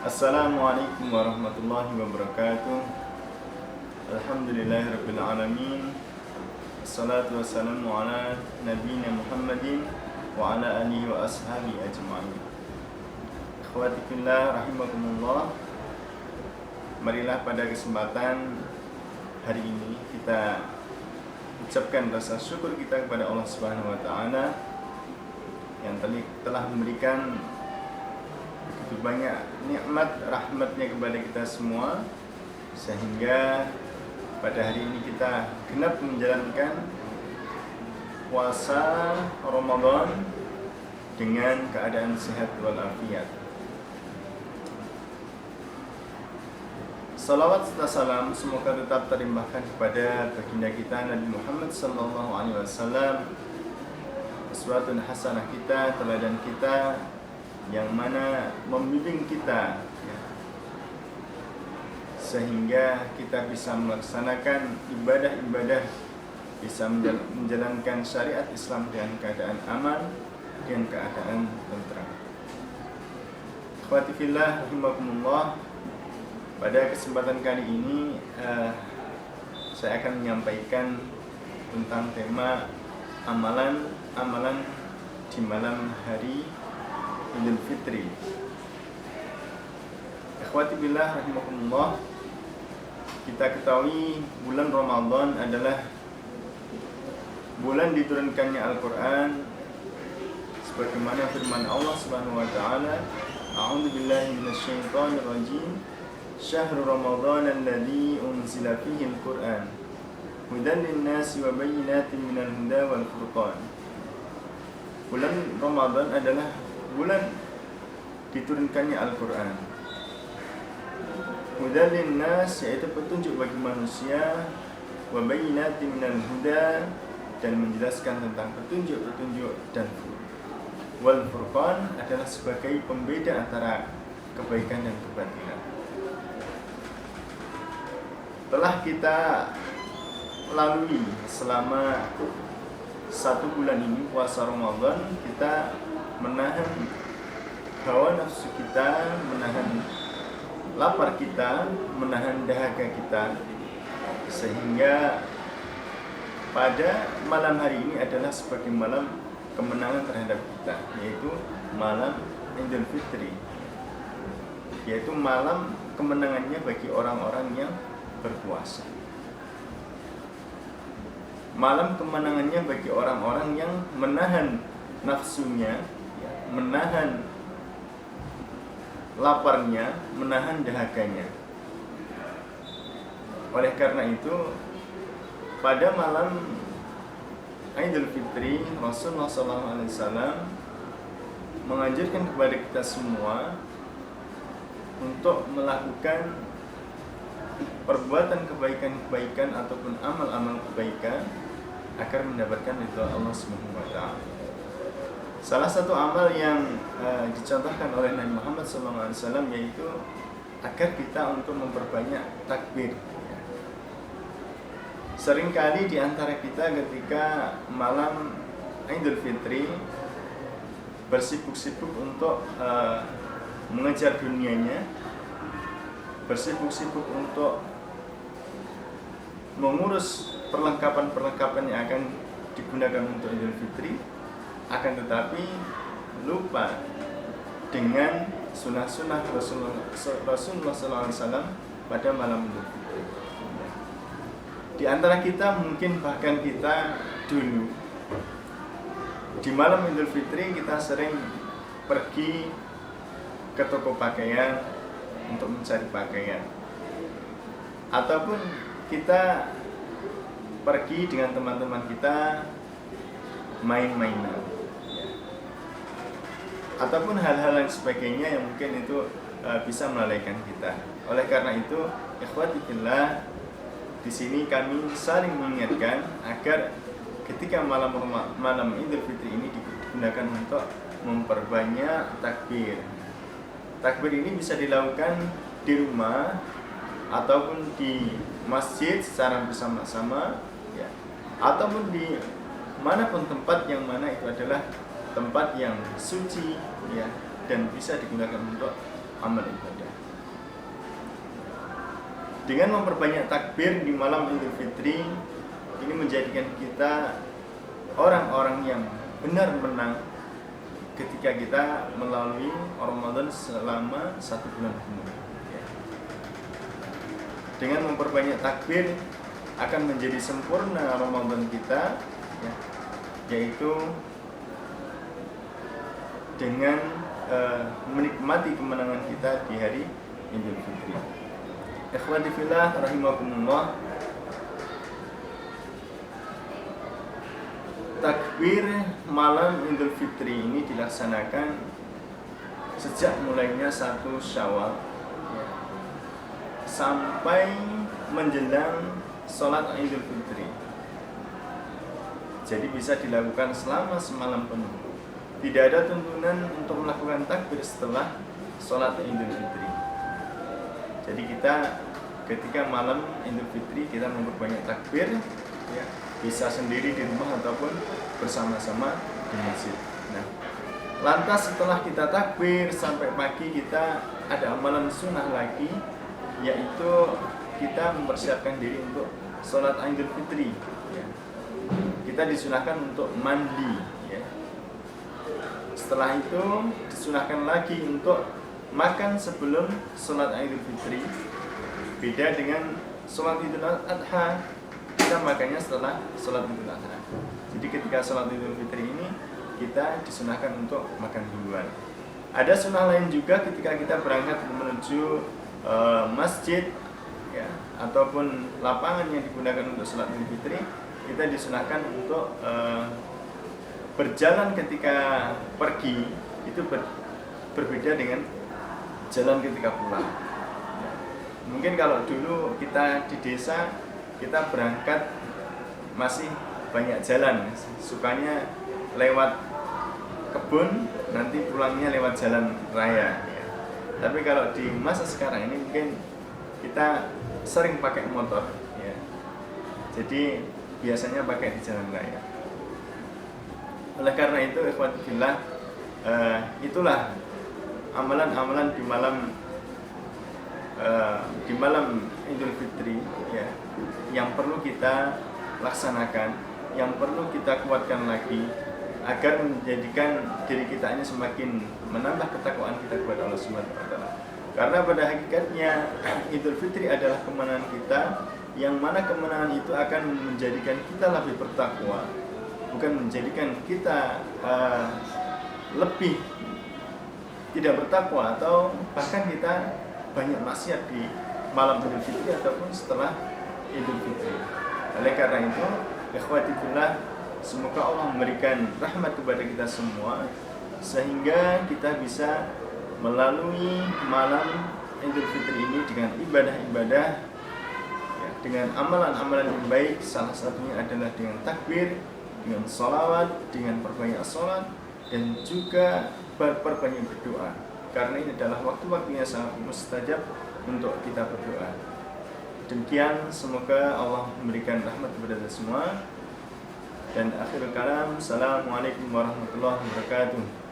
Assalamualaikum warahmatullahi wabarakatuh. Alhamdulillahirabbil alamin. Assalatu wassalamu ala nabiyina Muhammadin wa ala alihi wa ashabihi ajma'in. Ikhwati fillah rahimakumullah. Marilah pada kesempatan hari ini kita ucapkan rasa syukur kita kepada Allah Subhanahu wa taala yang telah memberikan begitu banyak nikmat rahmatnya kepada kita semua, sehingga pada hari ini kita genap menjalankan puasa Ramadan dengan keadaan sehat walafiat. Salawat serta salam semoga tetap terlimpahkan kepada baginda kita Nabi Muhammad SAW, uswatun hasanah kita, teladan kita yang mana membimbing kita sehingga kita bisa melaksanakan ibadah-ibadah, bisa menjalankan syariat Islam dengan keadaan aman, dengan keadaan tentram. Ikhwati fillah rahimakumullah. Pada kesempatan kali ini saya akan menyampaikan tentang tema amalan di malam hari Idul Fitri. Ikhwati billah rahimakumullah, kita ketahui bulan Ramadan adalah bulan diturunkannya Al-Quran, sebagaimana firman Allah Subhanahu wa taala, a'udzu billahi minasyaitonir rajim, syahrul ramadhan alladzi unzila fihi al-Qur'an hudan lin-nasi wa bayyinatin minal huda wal furqan. Bulan Ramadan adalah bulan diturunkannya Al-Quran. Hudan lin-nas, yaitu petunjuk bagi manusia, wa bayyinatin minal huda, dan menjelaskan tentang petunjuk-petunjuk, dan wal furqan adalah sebagai pembeda antara kebaikan dan kebatilan. Telah kita lalui selama 1 bulan ini puasa Ramadan, kita menahan hawa nafsu kita, menahan lapar kita, menahan dahaga kita, sehingga pada malam hari ini adalah sebagai malam kemenangan terhadap kita, yaitu malam Idul Fitri, yaitu malam kemenangannya bagi orang-orang yang berpuasa. Malam kemenangannya bagi orang-orang yang menahan nafsunya, menahan laparnya, menahan dahaganya. Oleh karena itu, pada malam Idul Fitri, Rasulullah SAW menganjurkan kepada kita semua untuk melakukan perbuatan kebaikan-kebaikan ataupun amal-amal kebaikan agar mendapatkan ridha Allah Subhanahu wa taala. Salah satu amal yang dicontohkan oleh Nabi Muhammad SAW yaitu agar kita untuk memperbanyak takbir. Seringkali di antara kita ketika malam Idul Fitri bersibuk-sibuk untuk mengejar dunianya, bersibuk-sibuk untuk mengurus perlengkapan-perlengkapan yang akan digunakan untuk Idul Fitri, akan tetapi lupa dengan sunnah-sunnah Rasulullah SAW pada malam Idul Fitri. Di antara kita mungkin bahkan kita dulu di malam Idul Fitri kita sering pergi ke toko pakaian untuk mencari pakaian, ataupun kita pergi dengan teman-teman kita main-mainan, ataupun hal-hal yang sebagainya yang mungkin itu bisa melalaikan kita. Oleh karena itu, ikhwati fillah, di sini kami saling mengingatkan agar ketika malam Idul Fitri ini digunakan untuk memperbanyak takbir. Takbir ini bisa dilakukan di rumah ataupun di masjid secara bersama-sama, ya, ataupun di manapun tempat yang mana itu adalah tempat yang suci, ya, dan bisa digunakan untuk amal ibadah. Dengan memperbanyak takbir di malam Idul Fitri, ini menjadikan kita orang-orang yang benar menang ketika kita melalui Ramadan selama 1 bulan penuh. Dengan memperbanyak takbir akan menjadi sempurna Ramadan kita, yaitu dengan menikmati kemenangan kita di hari Idul Fitri. Ikhwati fillah rahimakumullah, takbir malam Idul Fitri ini dilaksanakan sejak mulainya 1 Syawal sampai menjelang sholat Idul Fitri. Jadi bisa dilakukan selama semalam penuh. Tidak ada tuntunan untuk melakukan takbir setelah sholat Idul Fitri. Jadi kita ketika malam Idul Fitri kita memperbanyak takbir, bisa sendiri di rumah ataupun bersama-sama di masjid. Nah, lantas setelah kita takbir sampai pagi, kita ada amalan sunnah lagi, yaitu kita mempersiapkan diri untuk sholat Idul Fitri. Kita disunahkan untuk mandi. Setelah itu disunahkan lagi untuk makan sebelum sholat Idul Fitri. Beda dengan sholat Idul Adha, kita makannya setelah sholat Idul Adha. Jadi ketika sholat Idul Fitri ini kita disunahkan untuk makan duluan. Ada sunnah lain juga ketika kita berangkat menuju masjid ataupun lapangan yang digunakan untuk sholat Idul Fitri, kita disunahkan untuk berjalan ketika pergi itu berbeda dengan jalan ketika pulang. Mungkin kalau dulu kita di desa, kita berangkat masih banyak jalan, sukanya lewat kebun, nanti pulangnya lewat jalan raya. Tapi kalau di masa sekarang ini mungkin kita sering pakai motor, jadi biasanya pakai di jalan raya. Oleh karena itu, ikhwati fillah, itulah amalan-amalan di malam Idul Fitri yang perlu kita laksanakan, yang perlu kita kuatkan lagi agar menjadikan diri kita ini semakin menambah ketakwaan kita kepada Allah Subhanahu wa taala. Karena pada hakikatnya Idul Fitri adalah kemenangan kita, yang mana kemenangan itu akan menjadikan kita lebih bertakwa, bukan menjadikan kita lebih tidak bertakwa atau bahkan kita banyak maksiat di malam Idul Fitri ataupun setelah Idul Fitri. Oleh karena itu, ikhwati fillah, semoga Allah memberikan rahmat kepada kita semua sehingga kita bisa melalui malam Idul Fitri ini dengan ibadah-ibadah, dengan amalan-amalan yang baik. Salah satunya adalah dengan takbir, dengan sholawat, dengan perbanyak sholat, dan juga perbanyak berdoa. Karena ini adalah waktu-waktu yang sangat mustajab untuk kita berdoa. Demikian, semoga Allah memberikan rahmat kepada kita semua. Dan akhirul kalam, assalamualaikum warahmatullahi wabarakatuh.